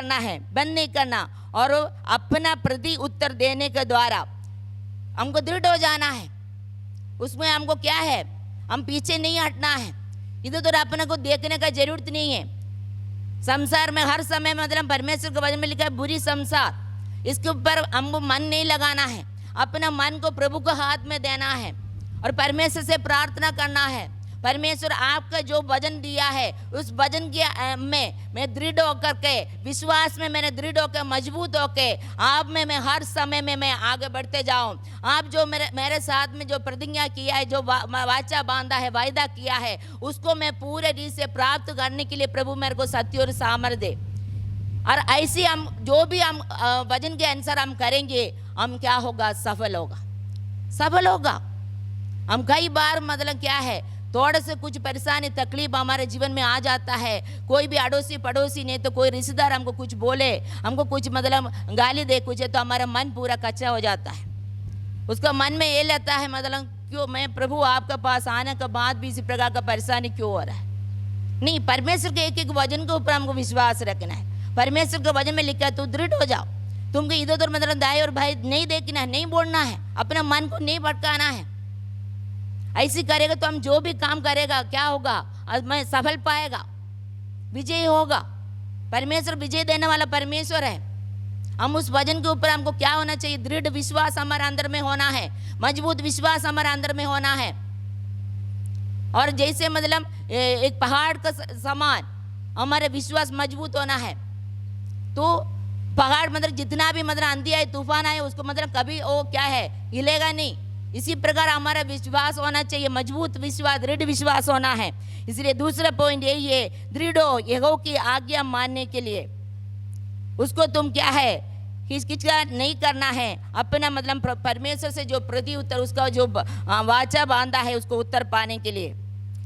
करना है, बंद नहीं करना, और अपना प्रति उत्तर देने के द्वारा हमको दृढ़ हो जाना है। उसमें हमको क्या है, हम पीछे नहीं हटना है, इधर उधर अपने को देखने का जरूरत नहीं है। संसार में हर समय मतलब परमेश्वर के वचन में लिखा है बुरी संसार, इसके ऊपर हमको मन नहीं लगाना है, अपना मन को प्रभु के हाथ में देना है और परमेश्वर से प्रार्थना करना है। परमेश्वर आपका जो वचन दिया है उस वचन के में मैं दृढ़ होकर के, विश्वास में मैंने दृढ़ होकर, मजबूत होकर आप में मैं हर समय में मैं आगे बढ़ते जाऊं। आप जो मेरे साथ में जो प्रतिज्ञा किया है, जो वाचा बांधा है, वायदा किया है, उसको मैं पूरे रीति से प्राप्त करने के लिए प्रभु मेरे को शक्ति और सामर्थ्य दे। और ऐसे हम जो भी हम वचन के अनुसार हम करेंगे, हम क्या होगा, सफल होगा, सफल होगा। हम कई बार मतलब क्या है, थोड़े से कुछ परेशानी तकलीफ हमारे जीवन में आ जाता है, कोई भी अड़ोसी पड़ोसी नहीं तो कोई रिश्तेदार हमको कुछ बोले, हमको कुछ मतलब गाली दे कुछ है, तो हमारा मन पूरा कच्चा हो जाता है। उसका मन में ये लेता है मतलब क्यों मैं प्रभु आपके पास आने के बाद भी इसी प्रकार का परेशानी क्यों हो रहा है। नहीं, परमेश्वर के एक एक वचन के ऊपर हमको विश्वास रखना है। परमेश्वर के वचन में लिखा है तू दृढ़ हो जाओ, तुमको इधर उधर मतलब दाएं और भाई नहीं देखना है, नहीं बोलना है, अपना मन को नहीं भटकाना है। ऐसी करेगा तो हम जो भी काम करेगा क्या होगा, मैं सफल पाएगा, विजय होगा। परमेश्वर विजय देने वाला परमेश्वर है। हम उस वचन के ऊपर हमको क्या होना चाहिए, दृढ़ विश्वास हमारे अंदर में होना है, मजबूत विश्वास हमारे अंदर में होना है। और जैसे मतलब एक पहाड़ का समान हमारे विश्वास मजबूत होना है, तो पहाड़ मतलब जितना भी मतलब आंधी आए, तूफान आए, उसको मतलब कभी वो क्या है, हिलेगा नहीं। इसी प्रकार हमारा विश्वास होना चाहिए, मजबूत विश्वास, दृढ़ विश्वास होना है। इसलिए दूसरा पॉइंट यही है, दृढ़ हो यहोवा की आज्ञा मानने के लिए। उसको तुम क्या है, हिचकिचा नहीं करना है, अपना मतलब परमेश्वर से जो प्रति उत्तर, उसका जो वाचा बांधा है उसको उत्तर पाने के लिए।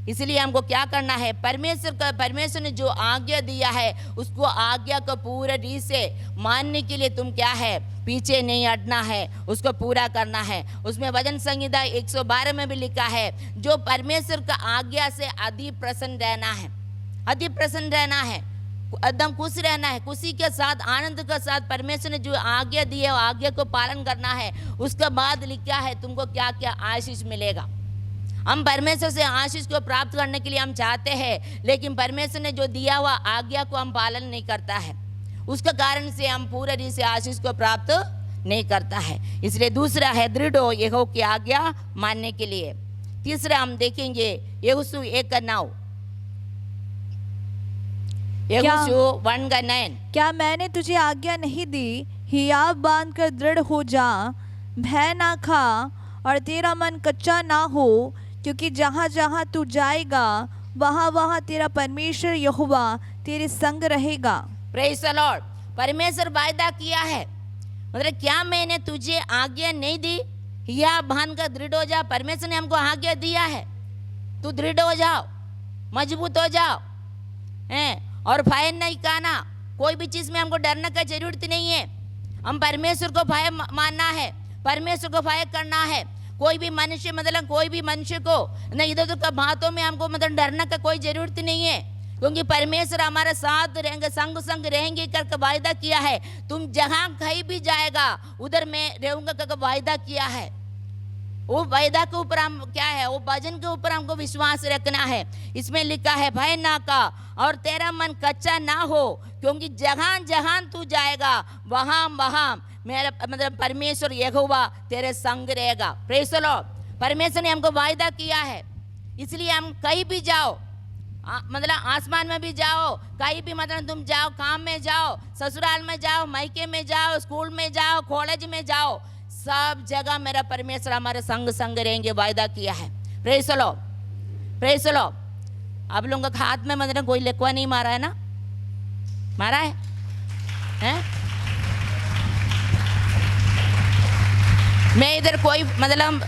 इसलिए हमको क्या करना है, परमेश्वर ने जो आज्ञा दिया है उसको आज्ञा को पूरा रीति से मानने के लिए तुम क्या है, पीछे नहीं हटना है, उसको पूरा करना है। उसमें वचन संहिता 112 में भी लिखा है, जो परमेश्वर का आज्ञा से अति प्रसन्न रहना है, अति प्रसन्न रहना है, एकदम खुश रहना है, खुशी के साथ, आनंद के साथ परमेश्वर ने जो आज्ञा दी है आज्ञा को पालन करना है। उसके बाद लिखा है तुमको क्या क्या आशीष मिलेगा। हम परमेश्वर से आशीष को प्राप्त करने के लिए हम चाहते हैं, लेकिन परमेश्वर ने जो दिया हुआ आज्ञा को हम पालन नहीं करता है, उसके कारण से हम पूरे रीति से आशीष को प्राप्त नहीं करता है। इसलिए दूसरा है दृढ़ हो यहोवा की आज्ञा मानने के लिए। तीसरा हम देखेंगे यहोशू 1:9, यहोशू 1:9। क्या मैंने तुझे आज्ञा नहीं दी, हियाव बांध कर दृढ़ हो जा, भय ना खा और तेरा मन कच्चा ना हो, क्योंकि जहाँ जहाँ तू जाएगा वहाँ वहाँ तेरा परमेश्वर यहोवा तेरे संग रहेगा। Praise the Lord. परमेश्वर वायदा किया है, मतलब क्या मैंने तुझे आज्ञा नहीं दी, या बांध कर दृढ़ हो जा। परमेश्वर ने हमको आज्ञा दिया है, तू दृढ़ हो जाओ, मजबूत हो जाओ, हैं, और भय नहीं खाना। कोई भी चीज में हमको डरने का जरूरत नहीं है। हम परमेश्वर को भय मानना है, परमेश्वर को भय करना है। कोई भी मनुष्य मतलब कोई भी मनुष्य को नहीं, इधर उधर बातों में हमको मतलब डरने का कोई जरूरत नहीं है, क्योंकि परमेश्वर हमारे साथ रहेंगे, संग संग रहेंगे करके वायदा किया है। तुम जहां कहीं भी जाएगा उधर मैं रहूंगा करके वायदा किया है। वो वायदा के ऊपर हम क्या है, वो वचन के ऊपर हमको विश्वास रखना है। इसमें लिखा है भय ना का और तेरा मन कच्चा ना हो, क्योंकि जहां जहां तू जाएगा वहां वहां मेरा मतलब परमेश्वर यहोवा तेरे संग रहेगा। Praise the Lord. परमेश्वर ने हमको वायदा किया है, इसलिए हम कहीं भी जाओ, मतलब आसमान में भी जाओ, कहीं भी मतलब तुम जाओ, काम में जाओ, ससुराल में जाओ, मायके में जाओ, स्कूल में जाओ, कॉलेज में जाओ, सब जगह मेरा परमेश्वर हमारे संग संग रहेंगे, वायदा किया है। Praise the Lord, praise the Lord. आप लोगों के हाथ में मतलब कोई लकवा नहीं मारा है ना, मारा है, हैं? मैं इधर कोई मतलब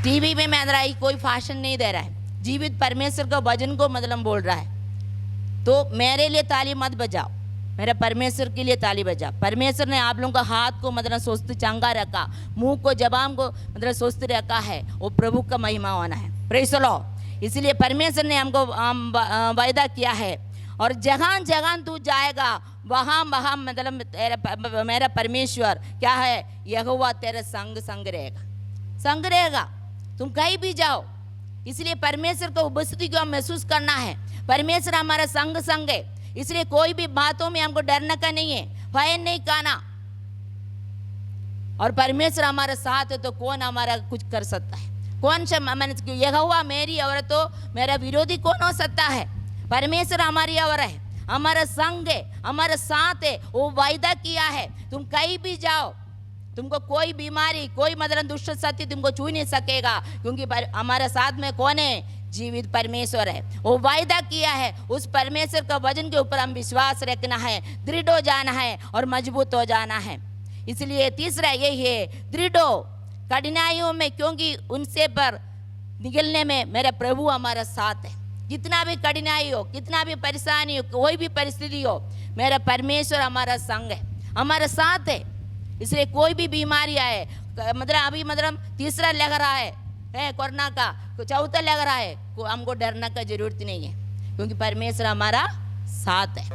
टीवी में मैं अंदर कोई भाषण नहीं दे रहा है, जीवित परमेश्वर का वचन को मतलब बोल रहा है। तो मेरे लिए ताली मत बजाओ, मेरे परमेश्वर के लिए ताली बजा। परमेश्वर ने आप लोगों का हाथ को मतलब स्वस्थ चंगा रखा, मुंह को जबान को मतलब स्वस्थ रखा है, वो प्रभु का महिमा होना है। Praise the Lord. इसलिए परमेश्वर ने हमको वायदा किया है, और जहाँ जहाँ तू जाएगा वहाँ वहाँ मतलब मेरा परमेश्वर क्या है, यहोवा तेरे संग संग रहेगा। तुम कहीं भी जाओ, इसलिए परमेश्वर को उपस्थिति को महसूस करना है। परमेश्वर हमारा संग संग है, इसलिए कोई भी बातों में हमको डरने का नहीं है, भय नहीं करना। और परमेश्वर हमारे साथ है तो कौन हमारा कुछ कर सकता है? कौन सा मैंने यहोवा मेरी और तो मेरा विरोधी कौन हो सकता है? परमेश्वर हमारी और है, हमारा संग है, हमारा साथ है। वो वायदा किया है, तुम कहीं भी जाओ, तुमको कोई बीमारी, कोई मतलब दुष्ट शक्ति तुमको छू नहीं सकेगा, क्योंकि हमारे साथ में कौन है? जीवित परमेश्वर है। वो वायदा किया है, उस परमेश्वर का वचन के ऊपर हम विश्वास रखना है, दृढ़ हो जाना है और मजबूत हो जाना है। इसलिए तीसरा यही है, दृढ़ हो कठिनाइयों में, क्योंकि उनसे पर निकलने में मेरा प्रभु हमारा साथ है। जितना भी कठिनाई हो, कितना भी परेशानी हो, कोई भी परिस्थिति हो, मेरा परमेश्वर हमारा संग है, हमारा साथ है। इसलिए कोई भी बीमारी आए, मतलब अभी मतलब तीसरा लग रहा है कोरोना का, चौथा लग रहा है, हमको डरने का जरूरत नहीं है, क्योंकि परमेश्वर हमारा साथ है।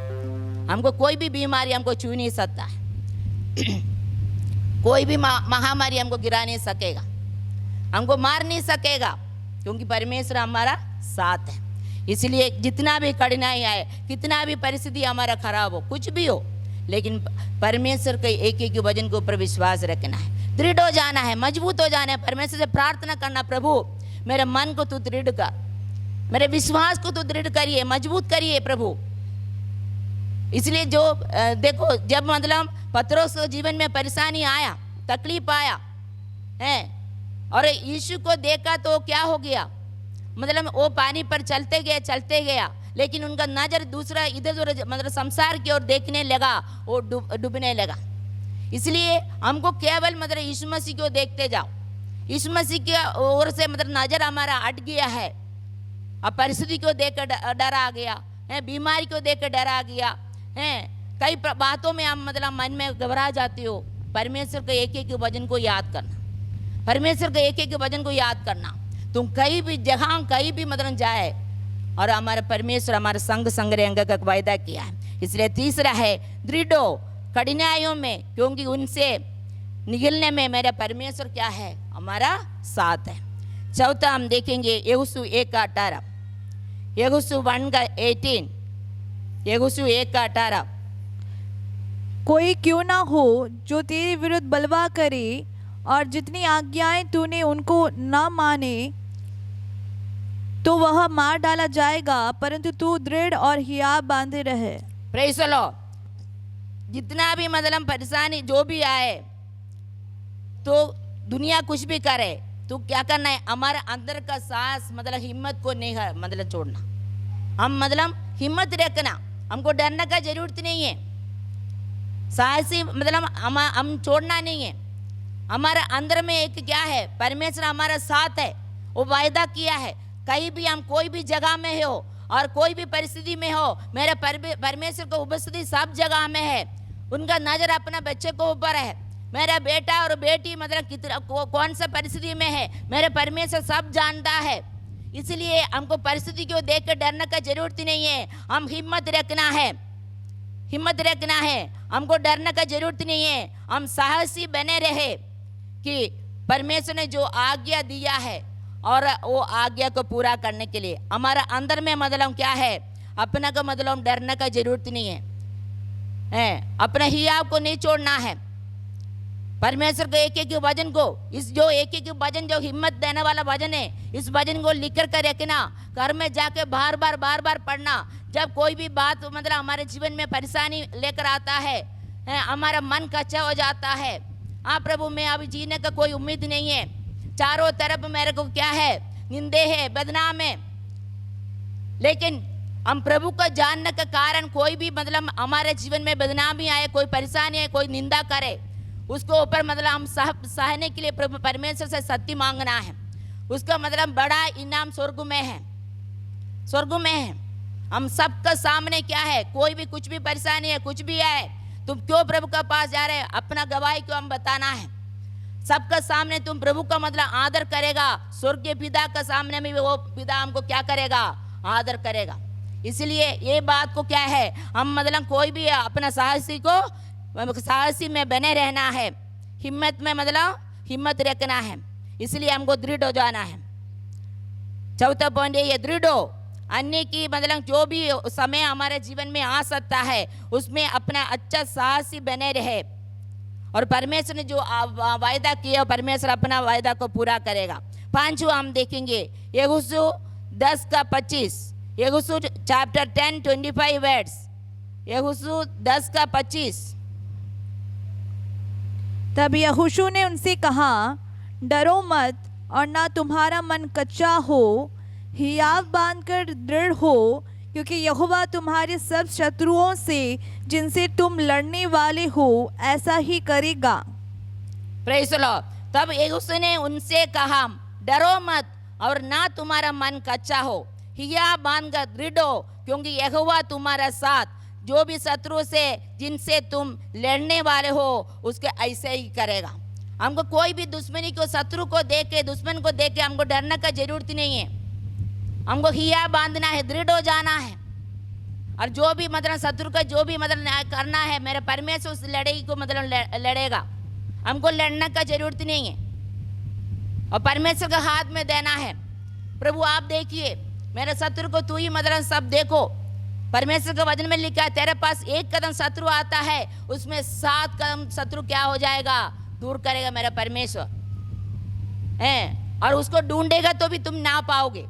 हमको कोई भी बीमारी हमको छू नहीं सकता है, कोई भी महामारी हमको गिरा नहीं सकेगा, हमको मार नहीं सकेगा, क्योंकि परमेश्वर हमारा साथ है। इसलिए जितना भी कठिनाई आए, कितना भी परिस्थिति हमारा खराब हो, कुछ भी हो, लेकिन परमेश्वर के एक एक वचन के ऊपर विश्वास रखना है, दृढ़ हो जाना है, मजबूत हो जाना है। परमेश्वर से प्रार्थना करना, प्रभु मेरे मन को तू दृढ़ कर, मेरे विश्वास को तू दृढ़ करिए, मजबूत करिए प्रभु। इसलिए जो देखो, जब मतलब पतरस के जीवन में परेशानी आया, तकलीफ आया है, और यीशु को देखा तो क्या हो गया, मतलब वो पानी पर चलते गया, लेकिन उनका नजर दूसरा इधर उधर मतलब संसार की ओर देखने लगा, वो डूबने लगा। इसलिए हमको केवल मतलब यीशु मसीह को देखते जाओ, यीशु मसीह की ओर से मतलब नजर हमारा हट गया है। अब परिस्थिति को देखकर डर आ गया है, बीमारी को देखकर डर आ गया है, कई बातों में हम मतलब मन में घबरा जाते हो। परमेश्वर के एक एक वचन को याद करना, परमेश्वर के एक एक वचन को याद करना। तुम कहीं भी जहां कहीं भी मतलब जाए, और हमारे परमेश्वर हमारे संग रहेंगे का वायदा किया है। इसलिए तीसरा है, दृढ़ हो कठिनाइयों में, क्योंकि उनसे निकलने में मेरा परमेश्वर क्या है, हमारा साथ है। चौथा हम देखेंगे यहोशू 1:18, यहोशू 1:18, यहोशू 1:18। कोई क्यों ना हो जो तेरे विरुद्ध बलवा करे, और जितनी आज्ञाएं तूने उनको ना माने, तो वह मार डाला जाएगा, परंतु तू दृढ़ और हियाव बांधे रहे। Praise the Lord. जितना भी मतलब परेशानी जो भी आए, तो दुनिया कुछ भी करे, तो क्या करना है, हमारे अंदर का सांस मतलब हिम्मत को नहीं मतलब छोड़ना। हम मतलब हिम्मत रखना, हमको डरने का जरूरत नहीं है, साहसी मतलब हम छोड़ना नहीं है। हमारे अंदर में एक क्या है, परमेश्वर हमारा साथ है, वो वायदा किया है। कहीं भी हम कोई भी जगह में हो और कोई भी परिस्थिति में हो, मेरे परमेश्वर को उपस्थिति सब जगह में है। उनका नजर अपना बच्चे को ऊपर है। मेरा बेटा और बेटी मतलब कितना कौन सा परिस्थिति में है, मेरे परमेश्वर सब जानता है। इसलिए हमको परिस्थिति को देख कर डरने का जरूरत नहीं है, हम हिम्मत रखना है, हिम्मत रखना है, हमको डरने का जरूरत नहीं है। हम साहसी बने रहे कि परमेश्वर ने जो आज्ञा दिया है, और वो आज्ञा को पूरा करने के लिए हमारा अंदर में मतलब क्या है, अपना का मतलब डरने का जरूरत नहीं है, अपना हियाव को नहीं छोड़ना है। परमेश्वर के एक एक वचन को, इस जो एक एक वचन जो हिम्मत देने वाला वचन है, इस वचन को लिख कर रखना, घर में जाके बार बार पढ़ना। जब कोई भी बात मतलब हमारे जीवन में परेशानी लेकर आता है, हमारा मन कच्चा हो जाता है, हाँ प्रभु मैं अभी जीने का कोई उम्मीद नहीं है, चारों तरफ मेरे को क्या है, निंदे है, बदनाम है, लेकिन हम प्रभु को जानने के कारण कोई भी मतलब हमारे जीवन में बदनामी आए, कोई परेशानी है, कोई निंदा करे, उसको ऊपर मतलब हम सहने के लिए प्रभु परमेश्वर से सत्य मांगना है। उसका मतलब बड़ा इनाम स्वर्ग में है, स्वर्ग में है। हम सबका सामने क्या है, कोई भी कुछ भी परेशानी है, कुछ भी है, तुम क्यों प्रभु के पास जा रहे हैं, अपना गवाही क्यों हम बताना है। सबका सामने तुम प्रभु का मतलब आदर करेगा, स्वर्गीय पिता का सामने में वो पिता हमको क्या करेगा, आदर करेगा। इसलिए ये बात को क्या है, हम मतलब कोई भी अपना साहसी में बने रहना है, हिम्मत में मतलब हिम्मत रखना है, इसलिए हमको दृढ़ हो जाना है। चौथा पॉइंट ये दृढ़ हो, अन्य की मतलब जो भी समय हमारे जीवन में आ सकता है उसमें अपना अच्छा साहसी बने रहे, और परमेश्वर ने जो वायदा किया परमेश्वर अपना वायदा को पूरा करेगा। पांचवा हम देखेंगे यहोशू 10:25, यहोशू चैप्टर 10:25 वर्ड्स, यहोशू 10:25। तब यहोशू ने उनसे कहा, डरो मत और ना तुम्हारा मन कच्चा हो, हियाव बांधकर दृढ़ हो, क्योंकि यहोवा तुम्हारे सब शत्रुओं से जिनसे तुम लड़ने वाले हो ऐसा ही करेगा। Praise the Lord. तब यहोशू ने उनसे कहा, डरो मत और ना तुम्हारा मन कच्चा हो, हियाव बांधकर दृढ़ हो, क्योंकि यहोवा तुम्हारा साथ, जो भी शत्रु से जिनसे तुम लड़ने वाले हो उसके ऐसे ही करेगा। हमको कोई भी दुश्मनी को, शत्रु को देख के, दुश्मन को देख के हमको डरने का जरूरत नहीं है। हमको हिया बांधना है, दृढ़ हो जाना है, और जो भी मतलब शत्रु का जो भी मतलब न्याय करना है, मेरे परमेश्वर उस लड़ाई को मतलब लड़ेगा। हमको लड़ने का जरूरत नहीं है, और परमेश्वर के हाथ में देना है। प्रभु आप देखिए, मेरे शत्रु को तू ही मतलब सब देखो। परमेश्वर के वचन में लिखा है, तेरे पास एक कदम शत्रु आता है उसमें 7 कदम शत्रु क्या हो जाएगा, दूर करेगा मेरा परमेश्वर है, और उसको ढूंढेगा तो भी तुम ना पाओगे।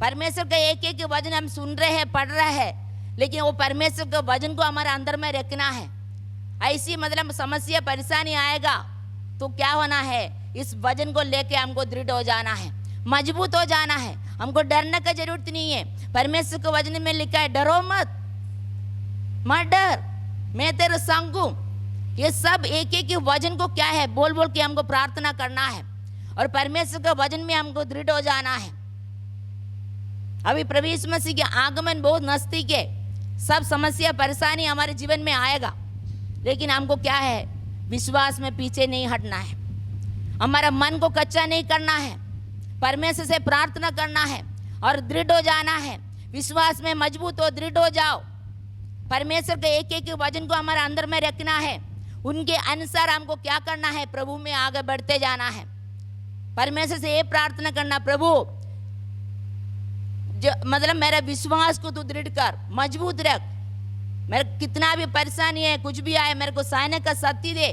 परमेश्वर का एक एक वचन हम सुन रहे हैं, पढ़ रहे हैं, लेकिन वो परमेश्वर के वचन को हमारे अंदर में रखना है। ऐसी मतलब समस्या परेशानी आएगा तो क्या होना है, इस वचन को लेके हमको दृढ़ हो जाना है, मजबूत हो जाना है। हमको डरने का जरूरत नहीं है। परमेश्वर के वचन में लिखा है, डरो मत, मत डर, मैं तेरे संग हूं। ये सब एक एक वचन को क्या है, बोल बोल के हमको प्रार्थना करना है, और परमेश्वर के वचन में हमको दृढ़ हो जाना है। अभी प्रभु यीशु मसीह के आगमन बहुत नजदीक है। सब समस्या परेशानी हमारे जीवन में आएगा, लेकिन हमको क्या है, विश्वास में पीछे नहीं हटना है, हमारा मन को कच्चा नहीं करना है, परमेश्वर से प्रार्थना करना है और दृढ़ हो जाना है। विश्वास में मजबूत हो, दृढ़ हो जाओ। परमेश्वर के एक एक वचन को हमारे अंदर में रखना है, उनके अनुसार हमको क्या करना है, प्रभु में आगे बढ़ते जाना है। परमेश्वर से ये प्रार्थना करना, प्रभु जो मतलब मेरा विश्वास को तू दृढ़ कर, मजबूत रख, मेरे कितना भी परेशानी है, कुछ भी आए, मेरे को सहने का शक्ति दे।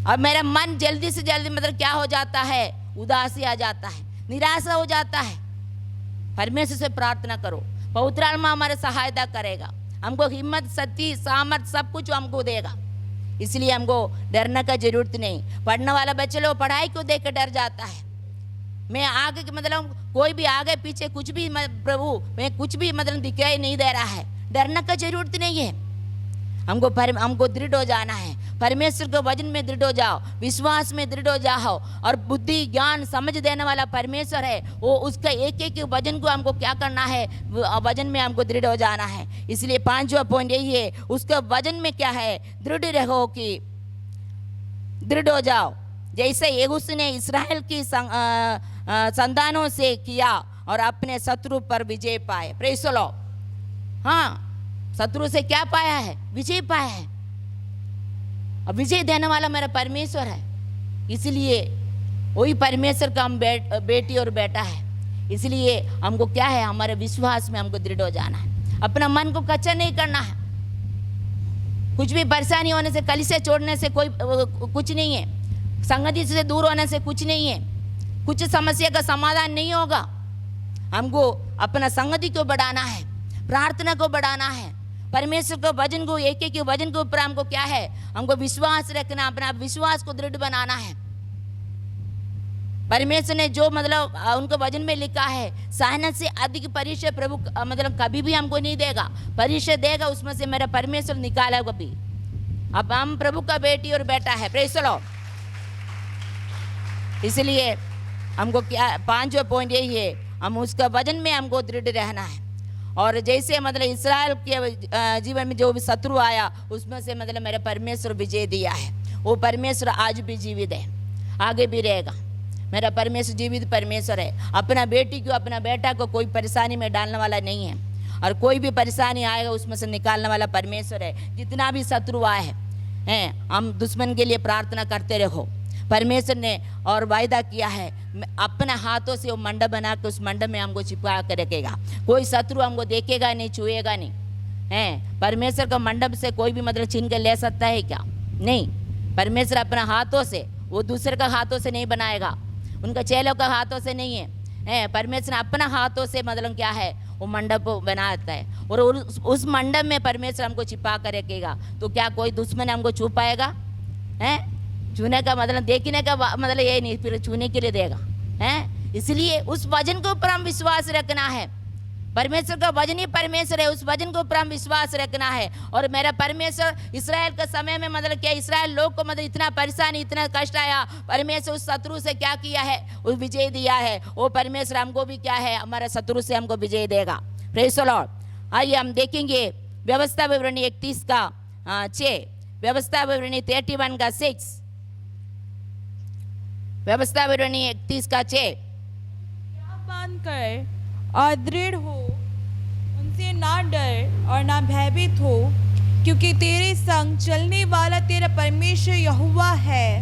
और मेरा मन जल्दी से जल्दी मतलब क्या हो जाता है, उदासी आ जाता है, निराशा हो जाता है। परमेश्वर से प्रार्थना करो, पवित्र आत्मा हमारे सहायता करेगा, हमको हिम्मत, शक्ति, सामर्थ सब कुछ हमको देगा। इसलिए हमको डरने का जरूरत नहीं। पढ़ने वाला बच्चे लोग पढ़ाई को देख कर डर जाता है, मैं आगे मतलब कोई भी आगे पीछे कुछ भी प्रभु मैं कुछ भी मतलब दिखाई नहीं दे रहा है, डरने का जरूरत नहीं है। हमको दृढ़ हो जाना है, परमेश्वर के वचन में दृढ़ हो जाओ, विश्वास में दृढ़ हो जाओ, और बुद्धि ज्ञान समझ देने वाला परमेश्वर है, वो उसका एक एक वचन को हमको क्या करना है, वचन में हमको दृढ़ हो जाना है। इसलिए 5वां पॉइंट यही है, उसका वचन में क्या है, दृढ़ रहो कि दृढ़ हो जाओ, जैसे यहोशू ने इस्राएल की संतानों से किया और अपने शत्रु पर विजय पाए। Praise the Lord. हाँ, शत्रु से क्या पाया है, विजय पाया है, और विजय देने वाला मेरा परमेश्वर है। इसलिए वही परमेश्वर का हम बेटी और बेटा है। इसलिए हमको क्या है, हमारे विश्वास में हमको दृढ़ हो जाना है, अपना मन को कच्चा नहीं करना है। कुछ भी परेशानी होने से, कलीसिया छोड़ने से कोई कुछ नहीं है, संगति से दूर होने से कुछ नहीं है, कुछ समस्या का समाधान नहीं होगा। हमको अपना संगति को बढ़ाना है, प्रार्थना को बढ़ाना है, परमेश्वर को वचन को एक एक वचन के ऊपर हमको क्या है, हमको विश्वास रखना, अपना विश्वास को दृढ़ बनाना है। परमेश्वर ने जो मतलब उनको वचन में लिखा है, सहना से अधिक परीक्षा प्रभु मतलब कभी भी हमको नहीं देगा, परीक्षा देगा उसमें से मेरा परमेश्वर निकालेगा भी। अब हम प्रभु का बेटी और बेटा है। Praise the Lord. इसलिए हमको क्या 5वां पॉइंट यही है, हम उसका वचन में हमको दृढ़ रहना है। और जैसे मतलब इस्राएल के जीवन में जो भी शत्रु आया उसमें से मतलब मेरे परमेश्वर विजय दिया है, वो परमेश्वर आज भी जीवित है, आगे भी रहेगा। मेरा परमेश्वर जीवित परमेश्वर है। अपना बेटी को अपना बेटा को कोई परेशानी में डालने वाला नहीं है, और कोई भी परेशानी आएगा उसमें से निकालने वाला परमेश्वर है। जितना भी शत्रु आए हैं, हम दुश्मन के लिए प्रार्थना करते रहो। परमेश्वर ने और वायदा किया है, अपने हाथों से वो मंडप बना के उस मंडप में हमको छिपा कर रखेगा। कोई शत्रु हमको देखेगा नहीं, छुएगा नहीं है। परमेश्वर का मंडप से कोई भी मतलब छीन के ले सकता है क्या? नहीं। परमेश्वर अपने हाथों से, वो दूसरे का हाथों से नहीं बनाएगा, उनका चेलों का हाथों से नहीं है। परमेश्वर अपना हाथों से मतलब क्या है, वो मंडप बनाता है, और उस मंडप में परमेश्वर हमको छिपा कर रखेगा। तो क्या कोई दुश्मन हमको छू पाएगा? है छूने का मतलब, देखने का मतलब ये नहीं, फिर छूने के लिए देगा है। इसलिए उस वचन के ऊपर हम विश्वास रखना है। परमेश्वर का वचन ही परमेश्वर है, उस वचन के ऊपर हम विश्वास रखना है। और मेरा परमेश्वर इस्राएल के समय में मतलब क्या, इस्राएल लोग को मतलब इतना परेशानी, इतना कष्ट आया, परमेश्वर उस शत्रु से क्या किया है, उस विजय दिया है। वो परमेश्वर हमको भी क्या है, हमारे शत्रु से हमको विजय देगा। Praise the Lord. आइए हम देखेंगे व्यवस्था विवरणी 31 का 6, व्यवस्था विवरणी 31 का 6, व्यवस्था विवरणी 31 का 6। बांध कर और दृढ़ हो, उनसे ना डर और ना भयभीत हो, क्योंकि तेरे संग चलने वाला तेरा परमेश्वर यहोवा है।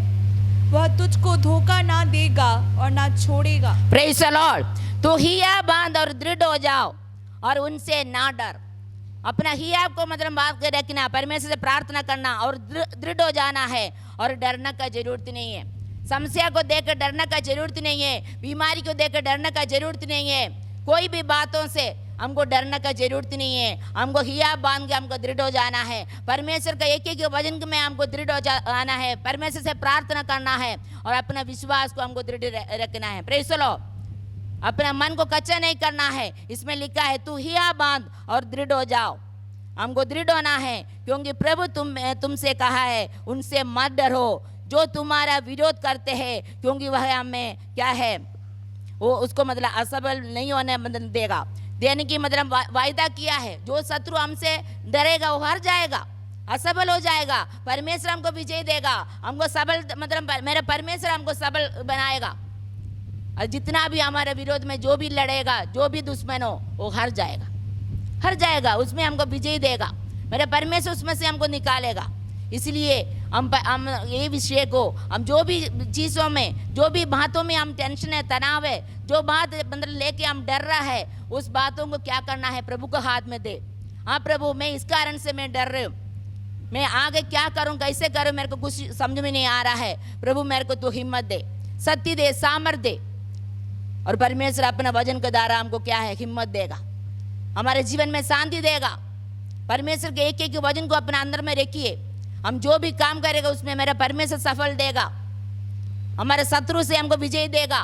वह तुझको धोखा ना देगा और ना छोड़ेगा। Praise the Lord. तो हिया बांध और दृढ़ हो जाओ और उनसे ना डर। अपना हिया को मतलब बात कर रखना, परमेश्वर से प्रार्थना करना और दृढ़ हो जाना है, और डरने का जरूरत नहीं है। समस्या को देखकर डरने का जरूरत नहीं है, बीमारी को देखकर डरने का जरूरत नहीं है, कोई भी बातों से हमको डरने का जरूरत नहीं है। हमको हिया बांध के हमको दृढ़ हो जाना है। परमेश्वर का एक एक वचन में हमको दृढ़ हो जाना है, परमेश्वर से प्रार्थना करना है, और अपना विश्वास को हमको दृढ़ रखना है। Praise the Lord. अपना मन को कच्चा नहीं करना है। इसमें लिखा है, तू हिया बांध और दृढ़ हो जाओ। हमको दृढ़ होना है, क्योंकि प्रभु तुमसे कहा है, उनसे मत डरो जो तुम्हारा विरोध करते हैं, क्योंकि वह हमें क्या है, वो उसको मतलब असफल नहीं होने मतलब देने की मतलब वायदा किया है। जो शत्रु हमसे डरेगा वो हार जाएगा, असफल हो जाएगा। परमेश्वर हमको विजय देगा, हमको सबल मतलब मेरा परमेश्वर हमको सबल बनाएगा। और जितना भी हमारे विरोध में जो भी लड़ेगा, जो भी दुश्मन हो, वो हार जाएगा, हार जाएगा। उसमें हमको विजय देगा, मेरा परमेश्वर उसमें से हमको निकालेगा। इसलिए हम ये विषय को, हम जो भी चीज़ों में, जो भी बातों में हम टेंशन है, तनाव है, जो बात मतलब लेके हम डर रहा है, उस बातों को क्या करना है, प्रभु को हाथ में दे। हाँ प्रभु, मैं इस कारण से मैं डर रही हूँ, मैं आगे क्या करूँ, कैसे करूँ, मेरे को कुछ समझ में नहीं आ रहा है। प्रभु मेरे को तू हिम्मत दे, शक्ति दे, सामर्थ दे। और परमेश्वर अपना वचन के द्वारा हमको क्या है, हिम्मत देगा, हमारे जीवन में शांति देगा। परमेश्वर के एक एक वचन को अपने अंदर में रखिए। हम जो भी काम करेगा उसमें मेरा परमेश्वर सफल देगा, हमारे शत्रु से हमको विजय देगा।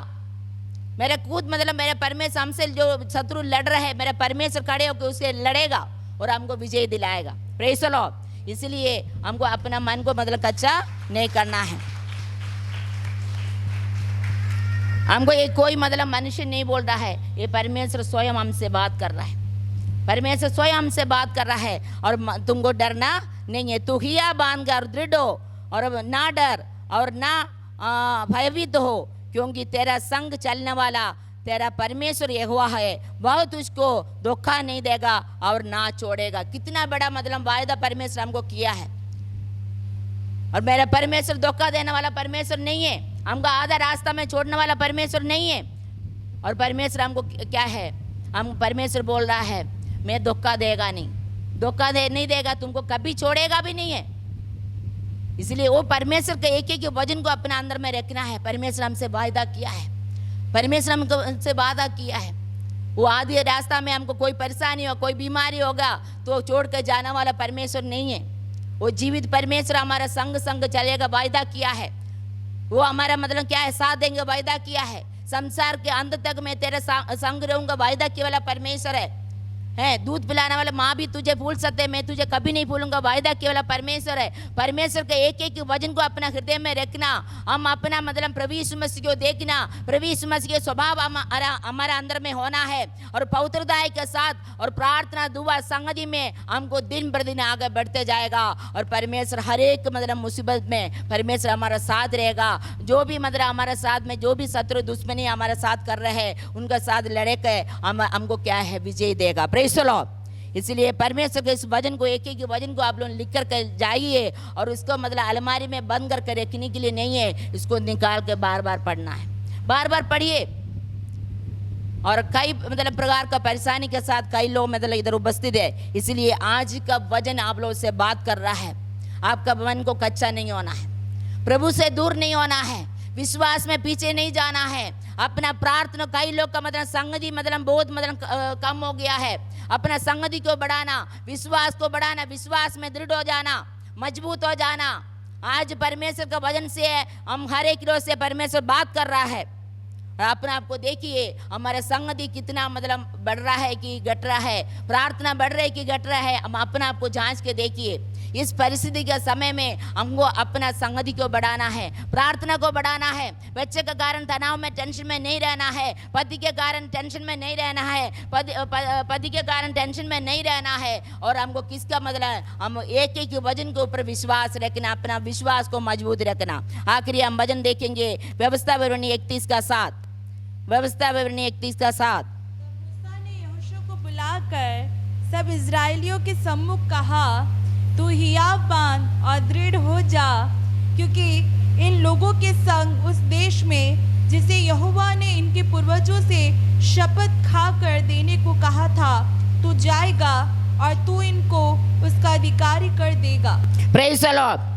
मेरे खुद मतलब मेरे परमेश्वर हमसे जो शत्रु लड़ रहे हैं, मेरे परमेश्वर खड़े होकर उससे लड़ेगा और हमको विजय दिलाएगा। Praise the Lord. इसलिए हमको अपना मन को मतलब कच्चा नहीं करना है। हमको ये कोई मतलब मनुष्य नहीं बोल रहा है, ये परमेश्वर स्वयं हमसे बात कर रहा है। परमेश्वर स्वयं हमसे बात कर रहा है, और तुमको डरना नहीं है। तू हिया बांध कर दृढ़ हो, और ना डर और ना भयभीत हो, क्योंकि तेरा संग चलने वाला तेरा परमेश्वर यहोवा है। वह तुझको धोखा नहीं देगा और ना छोड़ेगा। कितना बड़ा मतलब वायदा परमेश्वर हमको किया है। और मेरा परमेश्वर धोखा देने वाला परमेश्वर नहीं है, हमको आधा रास्ता में छोड़ने वाला परमेश्वर नहीं है। और परमेश्वर हमको क्या है, हम परमेश्वर बोल रहा है, मैं धोखा देगा नहीं, धोखा नहीं देगा, तुमको कभी छोड़ेगा भी नहीं है। इसलिए वो परमेश्वर के एक एक वचन को अपने अंदर में रखना है। परमेश्वर हमसे वायदा किया है, परमेश्वर हमसे वादा किया है। वो आधे रास्ता में हमको कोई परेशानी हो, कोई बीमारी होगा तो छोड़ कर जाने वाला परमेश्वर नहीं है। वो जीवित परमेश्वर हमारा संग संग चलेगा, वायदा किया है। वो हमारा मतलब क्या है, साथ देंगे, वायदा किया है। संसार के अंत तक मैं तेरे संग रहूंगा, वायदा किया वाला परमेश्वर है। है दूध पिलाने वाला माँ भी तुझे भूल सकते, मैं तुझे कभी नहीं भूलूंगा। वायदा केवल परमेश्वर है। परमेश्वर के एक एक वचन को अपना हृदय में रखना, हम अपना मतलब प्रभु यीशु मसीह को देखना, प्रभु यीशु मसीह के स्वभाव हमारा अंदर में होना है, और पवित्रता के साथ और प्रार्थना दुआ संगति में हमको दिन पर दिन आगे बढ़ते जाएगा। और परमेश्वर हर एक मतलब मुसीबत में परमेश्वर हमारा साथ रहेगा। जो भी मतलब हमारे साथ में जो भी शत्रु दुश्मनी हमारे साथ कर रहे हैं, उनका साथ लड़े के हमको क्या है विजय देगा। Praise the Lord. इसलिए परमेश्वर के इस वचन को एक एक वचन को आप लोग लिख कर जाइए, और उसको मतलब अलमारी में बंद करके रखने के लिए नहीं है, इसको निकाल के बार बार पढ़ना है, बार बार पढ़िए। और कई मतलब प्रकार का परेशानी के साथ कई लोग मतलब इधर उपस्थित है, इसलिए आज का वचन आप लोगों से बात कर रहा है। आपका मन को कच्चा नहीं होना है, प्रभु से दूर नहीं होना है, विश्वास में पीछे नहीं जाना है। अपना प्रार्थना, कई लोग का मतलब संगति मतलब बहुत मतलब कम हो गया है। अपना संगति को बढ़ाना, विश्वास को बढ़ाना, विश्वास में दृढ़ हो जाना, मजबूत हो जाना। आज परमेश्वर का वचन से हम हर एक रोज से परमेश्वर बात कर रहा है। और अपने आप को देखिए, हमारा संगति कितना मतलब बढ़ रहा है कि घट रहा है, प्रार्थना बढ़ रही है कि घट रहा है। हम अपने आप को जांच के देखिए। इस परिस्थिति के समय में हमको अपना संगति को बढ़ाना है, प्रार्थना को बढ़ाना है। बच्चे के कारण तनाव में टेंशन में नहीं रहना है, पति के कारण टेंशन में नहीं रहना है, पति के कारण टेंशन में नहीं रहना है। और हमको किसका मतलब, हम एक एक वचन के ऊपर विश्वास रखना, अपना विश्वास को मजबूत रखना। आखिरी हम वचन देखेंगे व्यवस्था विवरणी 31 का 7। व्यवस्था विवरणी 31 का 7। मूसा ने यहोशू को बुलाकर सब इजरायलियों के सम्मुख कहा, तू हियाव बांध और दृढ़ हो जा, क्योंकि इन लोगों के संग उस देश में जिसे यहोवा ने इनके पूर्वजों से शपथ खा कर देने को कहा था, तू जाएगा और तू इनको उसका अधिकारी कर देगा। Praise the Lord.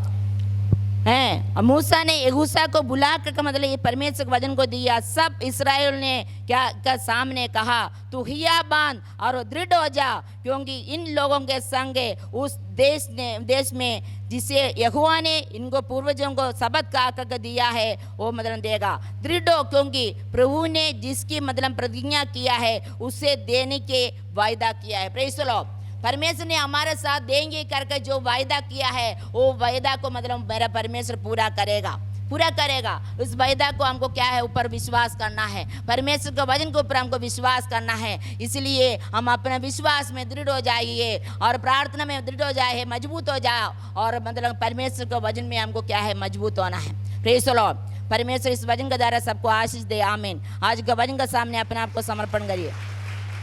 हैं, मूसा ने यहोशू को बुला कर मतलब ये परमेश्वर के वचन को दिया। सब इस्राएल ने क्या का सामने कहा, तू हिया बांध और दृढ़ हो जा, क्योंकि इन लोगों के संगे उस देश में जिसे यहोवा ने इनको पूर्वजों को शपथ खा कर दिया है, वो मतलब देगा। दृढ़ हो, क्योंकि प्रभु ने जिसकी मतलब प्रतिज्ञा किया है उसे देने के वायदा किया है। Praise the Lord. परमेश्वर ने हमारे साथ देंगे करके जो वायदा किया है, वो वायदा को मतलब मेरा परमेश्वर पूरा करेगा, पूरा करेगा। उस वायदा को हमको क्या है ऊपर विश्वास करना है, परमेश्वर के वचन के ऊपर हमको विश्वास करना है। इसलिए हम अपने विश्वास में दृढ़ हो जाइए और प्रार्थना में दृढ़ हो जाए, मजबूत हो जाओ, और मतलब परमेश्वर के वचन में हमको क्या है मजबूत होना है। Praise the Lord. परमेश्वर इस वचन के द्वारा सबको आशीष दे। आमीन। आज के वचन के सामने अपने आप को समर्पण करिए।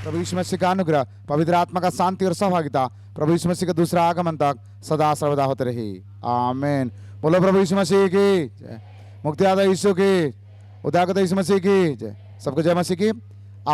प्रभु यीशु मसीह का अनुग्रह, पवित्र आत्मा का शांति और सहभागिता प्रभु यीशु मसीह के दूसरा आगमन तक सदा सर्वदा होते रही। आमीन। बोलो प्रभु यीशु मसीह की जय। मुक्तिदाता यीशु की, उद्धारकर्ता यीशु मसीह की जय। सबको जय मसीह की।